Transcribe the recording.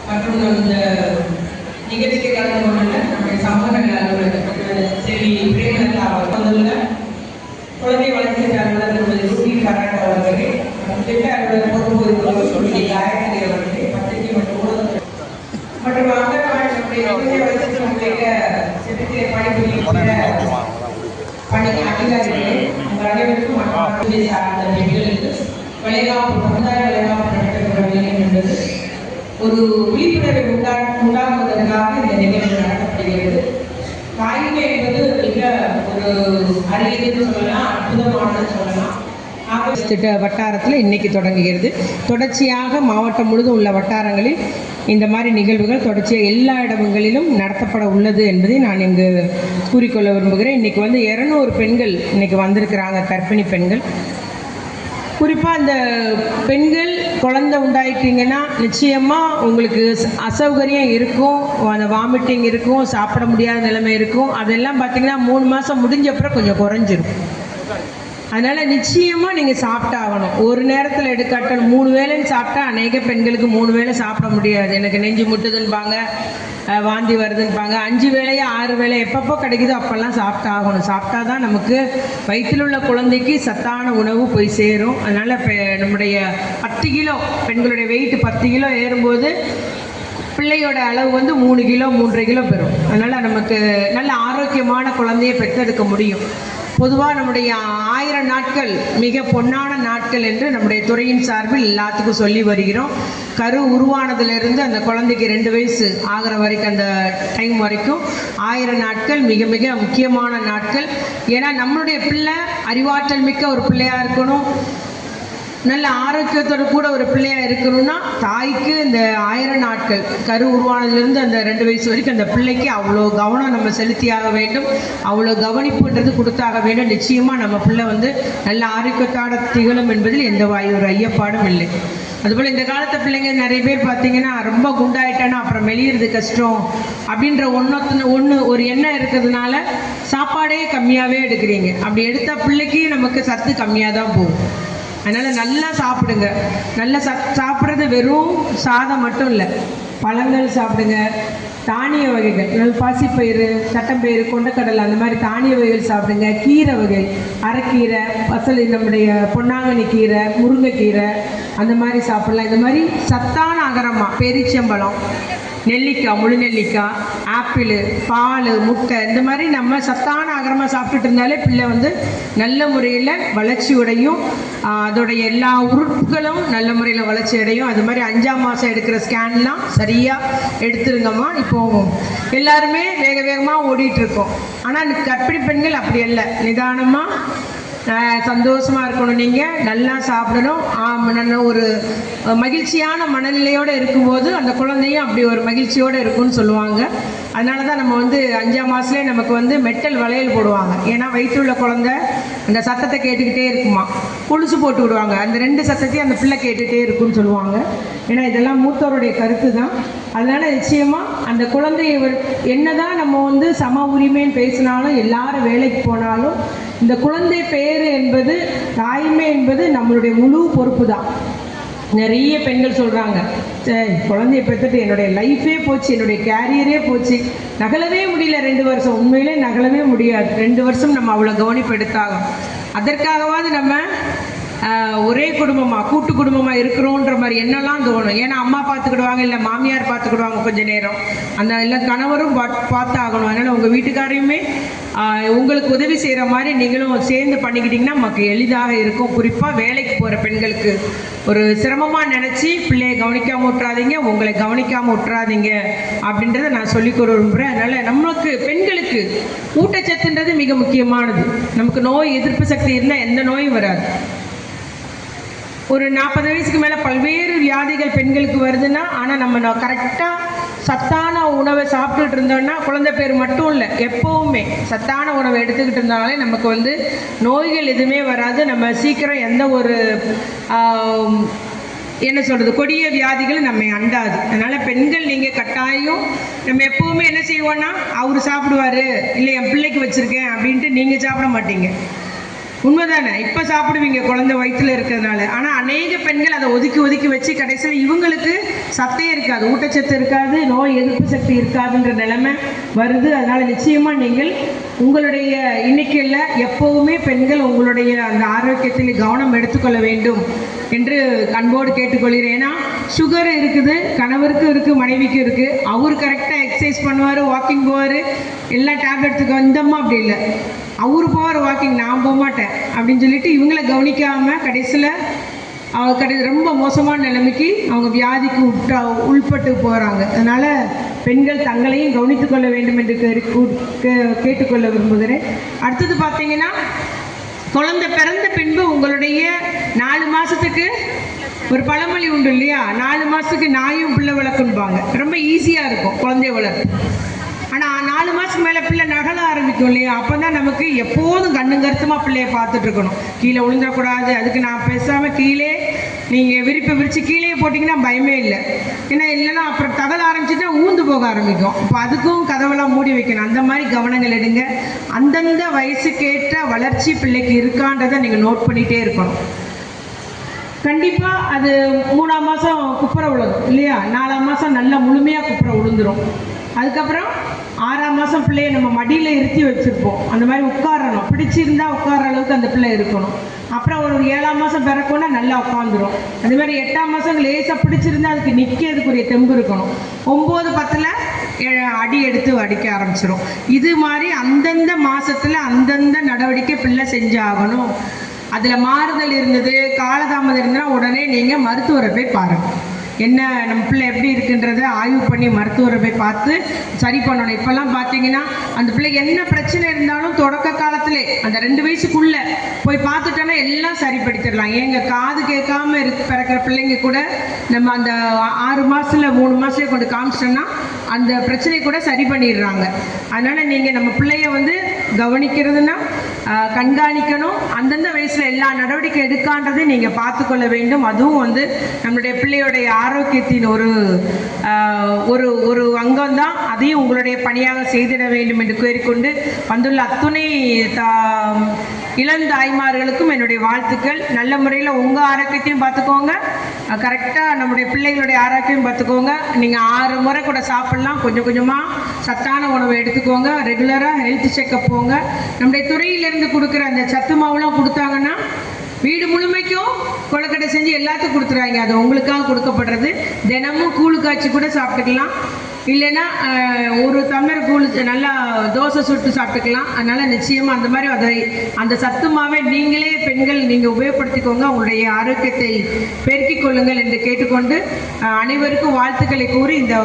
மற்றும் இந்த நிகழ்ச்சிக்கு கலந்து கொண்டுள்ள நம்முடைய சமூக நல அலுவலர் செல்வி பிரேமலதா அவர்கள் குழந்தை வளர்ச்சி அலுவலர் திருமதி ரூபி கராட் அவர்களே, திட்ட அலுவலர் பொறுப்பு சொல்லி காயத்ரி அவர்களே, பத்திரிகை மற்றும் ஊடகத்துறை மற்றும் அங்கன்வாடி நம்முடைய குழந்தை வளர்ச்சி நம்முடைய செல்வி பணிபுரிகின்ற பணி அதிகாரிகளே, உங்கள் அனைவருக்கும் சார்ந்த பெண்களுக்கு விளையாட்டு சமுதாய விளையாட்டு நடத்தப்பட வேண்டும் என்பது ஒரு விழிப்புணர்வை உண்டாக்குவதற்காக இந்த நிகழ்வு நடத்தப்படுகிறது. தாய்மை என்பது மிக ஒரு அரியதுன்னு சொல்லலாம், அற்புதமானது சொல்லலாம். திட்ட வட்டாரத்தில் இன்னைக்கு தொடங்குகிறது. தொடர்ச்சியாக மாவட்டம் முழுதும் உள்ள வட்டாரங்களில் இந்த மாதிரி நிகழ்வுகள் தொடர்ச்சியாக எல்லா இடங்களிலும் நடத்தப்பட உள்ளது என்பதை நான் இங்கு கூறிக்கொள்ள விரும்புகிறேன். இன்றைக்கி வந்து 200 பெண்கள் இன்றைக்கி வந்திருக்கிறாங்க, கர்ப்பிணி பெண்கள். குறிப்பாக அந்த பெண்கள் குழந்தை உண்டாயிட்டீங்கன்னா நிச்சயமாக உங்களுக்கு அசௌகரியம் இருக்கும், அந்த வாமிட்டிங் இருக்கும், சாப்பிட முடியாத நிலைமை இருக்கும். அதெல்லாம் பார்த்திங்கன்னா 3 மாதம் முடிஞ்சப்பறம் கொஞ்சம் குறைஞ்சிரும். அதனால் நிச்சயமாக நீங்கள் சாப்பிட்டாகணும். ஒரு நேரத்தில் எடுக்காட்டணும். 3 வேளைன்னு சாப்பிட்டா அநேக பெண்களுக்கு 3 வேளை சாப்பிட முடியாது. எனக்கு நெஞ்சு முட்டுதுன்பாங்க, வாந்தி வருதுன்பாங்க. 5 வேளையோ 6 வேளை எப்பப்போ கிடைக்குதோ அப்போல்லாம் சாப்பிட்டாகணும். சாப்பிட்டா தான் நமக்கு வயிற்றில் உள்ள குழந்தைக்கு சத்தான உணவு போய் சேரும். அதனால் இப்போ நம்முடைய 10 கிலோ பெண்களுடைய வெயிட் 10 கிலோ ஏறும்போது பிள்ளையோட அளவு வந்து 3 கிலோ 3.5 கிலோ பெறும். அதனால் நமக்கு நல்ல ஆரோக்கியமான குழந்தையை பெற்றெடுக்க முடியும். பொதுவாக நம்முடைய 1000 நாட்கள் மிக பொன்னான நாட்கள் என்று நம்முடைய துறையின் சார்பில் எல்லாத்துக்கும் சொல்லி வருகிறோம். கரு உருவானதிலிருந்து அந்த குழந்தைக்கு 2 வயசு ஆகிற வரைக்கும் அந்த டைம் வரைக்கும் 1000 நாட்கள் மிக மிக முக்கியமான நாட்கள். ஏன்னா நம்மளுடைய பிள்ளை அறிவாற்றல் மிக்க ஒரு பிள்ளையாக இருக்கணும், நல்ல ஆரோக்கியத்தோடு கூட ஒரு பிள்ளையாக இருக்கணும்னா தாய்க்கு இந்த 1000 நாட்கள் கரு உருவானதுலேருந்து அந்த 2 வயசு வரைக்கும் அந்த பிள்ளைக்கு அவ்வளோ கவனம் நம்ம செலுத்தியாக வேண்டும், அவ்வளோ கவனிப்புன்றது கொடுத்தாக வேண்டும். நிச்சயமாக நம்ம பிள்ளை வந்து நல்ல ஆரோக்கியத்தோட திகழும் என்பதில் எந்த ஒரு ஐயப்பாடும் இல்லை. அதுபோல் இந்த காலத்து பிள்ளைங்க நிறைய பேர் பார்த்தீங்கன்னா ரொம்ப குண்டாயிட்டானா அப்புறம் மெலியிறது கஷ்டம் அப்படின்ற ஒரு எண்ணம் இருக்கிறதுனால சாப்பாடே கம்மியாகவே எடுக்கிறீங்க. அப்படி எடுத்தால் பிள்ளைக்கு நமக்கு சத்து கம்மியாக தான் போகும். அதனால் நல்லா சாப்பிடுங்க. நல்லா சாப்பிட்றது வெறும் சாதம் மட்டும் இல்லை, பழங்கள் சாப்பிடுங்க, தானிய வகைகள், பாசிப்பயிறு, தட்டம்பயிறு, கொண்டக்கடலை, அந்த மாதிரி தானிய வகைகள் சாப்பிடுங்க. கீரை வகை, அரைக்கீரை, நம்முடைய பொன்னாங்கண்ணி கீரை, முருங்கைக்கீரை, அந்த மாதிரி சாப்பிடலாம். இந்த மாதிரி சத்தான அகரமாக பேரிச்சம்பழம், நெல்லிக்காய், முழு நெல்லிக்காய், ஆப்பிள், பால், முட்டை, இந்த மாதிரி நம்ம சத்தான ஆகாரமாக சாப்பிட்டுட்டு இருந்தாலே பிள்ளை வந்து நல்ல முறையில் வளர்ச்சி அடையும். அதோடைய எல்லா உறுப்புகளும் நல்ல முறையில் வளர்ச்சி அடையும். அது மாதிரி 5ஆம் மாதம் எடுக்கிற ஸ்கேன்லாம் சரியாக எடுத்துருங்கம்மா. இப்போ எல்லாருமே வேக வேகமாக ஓடிட்டுருக்கோம். ஆனால் கர்ப்பிணி பெண்கள் அப்படி இல்லை, நிதானமாக சந்தோஷமாக இருக்கணும். நீங்கள் நல்லா சாப்பிடணும். நல்ல ஒரு மகிழ்ச்சியான மனநிலையோடு இருக்கும்போது அந்த குழந்தையும் அப்படி ஒரு மகிழ்ச்சியோடு இருக்குன்னு சொல்லுவாங்க. அதனால தான் நம்ம வந்து 5ஆம் மாதத்துலேயே நமக்கு வந்து மெட்டல் வளையல் போடுவாங்க. ஏன்னா வயிற்றுள்ள குழந்தை அந்த சத்தத்தை கேட்டுக்கிட்டே இருக்குமா, கொலுசு போட்டு விடுவாங்க. அந்த 2 சத்தத்தையும் அந்த பிள்ளை கேட்டுகிட்டே இருக்குன்னு சொல்லுவாங்க. ஏன்னா இதெல்லாம் மூத்தவருடைய கருத்து தான். அதனால் நிச்சயமாக அந்த குழந்தைய என்னதான் நம்ம வந்து சம உரிமைன்னு பேசினாலும், எல்லாரும் வேலைக்கு போனாலும், இந்த குழந்தை பேர் என்பது, தாய்மை என்பது நம்மளுடைய முழு பொறுப்பு தான். நிறைய பெண்கள் சொல்கிறாங்க, குழந்தைய பெற்றுட்டு என்னுடைய லைஃபே போச்சு, என்னுடைய கேரியரே போச்சு, நகலவே முடியல 2 வருஷம். உண்மையிலே நகலவே முடியாது. 2 வருஷம் நம்ம அவ்வளோ கவனிப்பு எடுத்தாகும். அதற்காகவாது நம்ம ஒரே குடும்பமாக கூட்டு குடும்பமாக இருக்கிறோன்ற மாதிரி என்னெல்லாம் தோணும். ஏன்னா அம்மா பார்த்துக்கிடுவாங்க, இல்லை மாமியார் பார்த்துக்கிடுவாங்க கொஞ்சம் நேரம், அந்த இல்லை கணவரும் பார்த்தாகணும். அதனால் உங்கள் வீட்டுக்காரையுமே உங்களுக்கு உதவி செய்கிற மாதிரி நீங்களும் சேர்ந்து பண்ணிக்கிட்டிங்கன்னா நமக்கு எளிதாக இருக்கும். குறிப்பாக வேலைக்கு போகிற பெண்களுக்கு ஒரு சிரமமாக நினச்சி பிள்ளையை கவனிக்காமல் விட்டுறாதீங்க, உங்களை கவனிக்காமல் விட்டுறாதீங்க அப்படின்றத நான் சொல்லிக்க விரும்புகிறேன். அதனால் நம்மளுக்கு பெண்களுக்கு ஊட்டச்சத்துன்றது மிக முக்கியமானது. நமக்கு நோய் எதிர்ப்பு சக்தி இருந்தால் எந்த நோயும் வராது. ஒரு 40 வயசுக்கு மேலே பல்வேறு வியாதிகள் பெண்களுக்கு வருதுன்னா, ஆனால் நம்ம கரெக்டாக சத்தான உணவை சாப்பிட்டுட்டு இருந்தோம்னா, குழந்தை பேர் மட்டும் இல்லை, எப்போவுமே சத்தான உணவை எடுத்துக்கிட்டு இருந்தாலே நமக்கு வந்து நோய்கள் எதுவுமே வராது. நம்ம சீக்கிரம் எந்த ஒரு என்ன சொல்கிறது கொடிய வியாதிகள் நம்ம அண்டாது. அதனால் பெண்கள் நீங்கள் கட்டாயம், நம்ம எப்போவுமே என்ன செய்வோன்னா, அவர் சாப்பிடுவார், இல்லை என் பிள்ளைக்கு வச்சுருக்கேன் அப்படின்ட்டு நீங்கள் சாப்பிட மாட்டீங்க. உண்மைதானே? இப்போ சாப்பிடுவீங்க குழந்தை வயிற்றுல இருக்கிறதுனால. ஆனால் அநேக பெண்கள் அதை ஒதுக்கி ஒதுக்கி வச்சு கடைசியில் இவங்களுக்கு சத்தே இருக்காது, ஊட்டச்சத்து இருக்காது, நோய் எதிர்ப்பு சக்தி இருக்காதுன்ற நிலைமை வருது. அதனால் நிச்சயமாக நீங்கள் உங்களுடைய இன்னைக்குள்ள எப்போவுமே பெண்கள் உங்களுடைய அந்த ஆரோக்கியத்தில் கவனம் எடுத்துக்கொள்ள வேண்டும் என்று அன்போடு கேட்டுக்கொள்கிறேன். ஏன்னா சுகர் இருக்குது, கணவருக்கும் இருக்குது, மனைவிக்கும் இருக்குது. அவர் கரெக்டாக எக்ஸசைஸ் பண்ணுவார், வாக்கிங் போவார், எல்லாம் டேப்லெட்ஸுக்கு வந்தோமா அப்படி இல்லை. அவர் போகிற வாக்கிங் நான் போக மாட்டேன் அப்படின்னு சொல்லிட்டு இவங்கள கவனிக்காமல் கடைசியில் ரொம்ப மோசமான நிலைமைக்கு அவங்க வியாதிக்கு உள்பட்டு போகிறாங்க. அதனால் பெண்கள் தங்களையும் கவனித்து கொள்ள வேண்டும் என்று கேட்டுக்கொள்ள விரும்புகிறேன். அடுத்தது பார்த்தீங்கன்னா, குழந்தை பிறந்த பின்பு உங்களுடைய 4 மாதத்துக்கு ஒரு பழமொழி உண்டு இல்லையா, 4 மாதத்துக்கு நாயும் பிள்ளை வளர்க்குன்பாங்க. ரொம்ப ஈஸியாக இருக்கும் குழந்தைய வளர்ப்பு. ஆனால் 4 மாதத்துக்கு மேலே பிள்ளை நகல ஆரம்பிக்கும் இல்லையா, அப்போ தான் நமக்கு எப்போதும் கண்ணு கருத்துமாக பிள்ளைய பார்த்துட்டு இருக்கணும். கீழே விழுந்துடக்கூடாது. அதுக்கு நான் பேசாமல் கீழே நீங்கள் விரிச்சு கீழே போட்டிங்கன்னா பயமே இல்லை. ஏன்னா இல்லைன்னா அப்புறம் தகல ஆரம்பிச்சுட்டா ஊந்து போக ஆரம்பிக்கும். இப்போ அதுக்கும் கதவெல்லாம் மூடி வைக்கணும். அந்த மாதிரி கவனங்கள் எடுங்க. அந்தந்த வயசுக்கேற்ற வளர்ச்சி பிள்ளைக்கு இருக்கான்றதை நீங்கள் நோட் பண்ணிகிட்டே இருக்கணும். கண்டிப்பாக அது 3ஆம் மாதம் குப்புற விழுகும் இல்லையா, 4ஆம் மாதம் நல்லா முழுமையாக குப்புற விழுந்துடும். அதுக்கப்புறம் 6ஆம் மாதம் பிள்ளையை நம்ம மடியில் இருத்தி வச்சுருப்போம். அந்த மாதிரி உட்காரணும், பிடிச்சிருந்தா உட்கார அளவுக்கு அந்த பிள்ளை இருக்கணும். அப்புறம் ஒரு 7ஆம் மாதம் பிறக்கணும்னா நல்லா உட்காந்துரும். அதே மாதிரி 8ஆம் மாதம் லேசாக பிடிச்சிருந்தா அதுக்கு நிற்கிறதுக்குரிய தெம்பு இருக்கணும். 9, 10ல் அடி எடுத்து அடிக்க ஆரம்பிச்சிடும். இது மாதிரி அந்தந்த மாதத்தில் அந்தந்த நடவடிக்கை பிள்ளை செஞ்சாகணும். அதில் மாறுதல் இருந்தது, காலதாமதம் இருந்ததுன்னா உடனே நீங்கள் மருத்துவரை போய் பாருங்கள். என்ன நம்ம பிள்ளை எப்படி இருக்குன்றதை ஆய்வு பண்ணி மருத்துவரை போய் பார்த்து சரி பண்ணணும். இப்போல்லாம் பார்த்தீங்கன்னா அந்த பிள்ளைக்கு என்ன பிரச்சனை இருந்தாலும் தொடக்க காலத்திலே அந்த 2 வயசுக்குள்ளே போய் பார்த்துட்டோன்னா எல்லாம் சரிப்படுத்திடலாம். ஏங்க காது கேட்காம பிறக்கிற பிள்ளைங்க கூட நம்ம அந்த 6 மாதத்தில் 3 மாதத்துலேயே கொண்டு காமிச்சிட்டோன்னா அந்த பிரச்சனை கூட சரி பண்ணிடுறாங்க. அதனால் நீங்கள் நம்ம பிள்ளைய கவனிக்கிறதுனா கண்காணிக்கணும். அந்தந்த வயசில் எல்லா நடவடிக்கை எடுக்கான்றதை நீங்கள் பார்த்துக்கொள்ள வேண்டும். அதுவும் நம்மளுடைய பிள்ளையுடைய ஆரோக்கியத்தின் ஒரு ஒரு அங்கம் தான். அதையும் உங்களுடைய பணியாக செய்திட வேண்டும் என்று கூறிக்கொண்டு வந்துள்ள அத்துணை இளந்தாய்மார்களுக்கும் என்னுடைய வாழ்த்துக்கள். நல்ல முறையில் உங்கள் ஆரோக்கியத்தையும் பார்த்துக்கோங்க, கரெக்டாக நம்முடைய பிள்ளைகளுடைய ஆரோக்கியம் பார்த்துக்கோங்க. நீங்கள் 6 முறை கூட சாப்பிட்லாம். கொஞ்சம் கொஞ்சமாக சத்தான உணவை எடுத்துக்கோங்க. ரெகுலராக ஹெல்த் செக்கப் போங்க. நம்முடைய துறையிலேருந்து கொடுக்குற அந்த சத்து மாவுலாம் கொடுத்தாங்கன்னா வீடு முழுமைக்கும் கொழுக்கட்டை செஞ்சு எல்லாத்துக்கும் கொடுத்துருவாங்க. அது உங்களுக்காக கொடுக்கப்படுறது. தினமும் கூழு காய்ச்சி கூட சாப்பிட்டுக்கலாம். இல்லைன்னா ஒரு டம்ளர் கூழ் நல்லா தோசை சுட்டு சாப்பிட்டுக்கலாம். அதனால் நிச்சயமாக அந்த மாதிரி அந்த சத்துமாவை நீங்களே பெண்கள் நீங்கள் உபயோகப்படுத்திக்கோங்க. உங்களுடைய ஆரோக்கியத்தை பெருக்கிக் கொள்ளுங்கள் என்று கேட்டுக்கொண்டு அனைவருக்கும் வாழ்த்துக்களை கூறி இந்த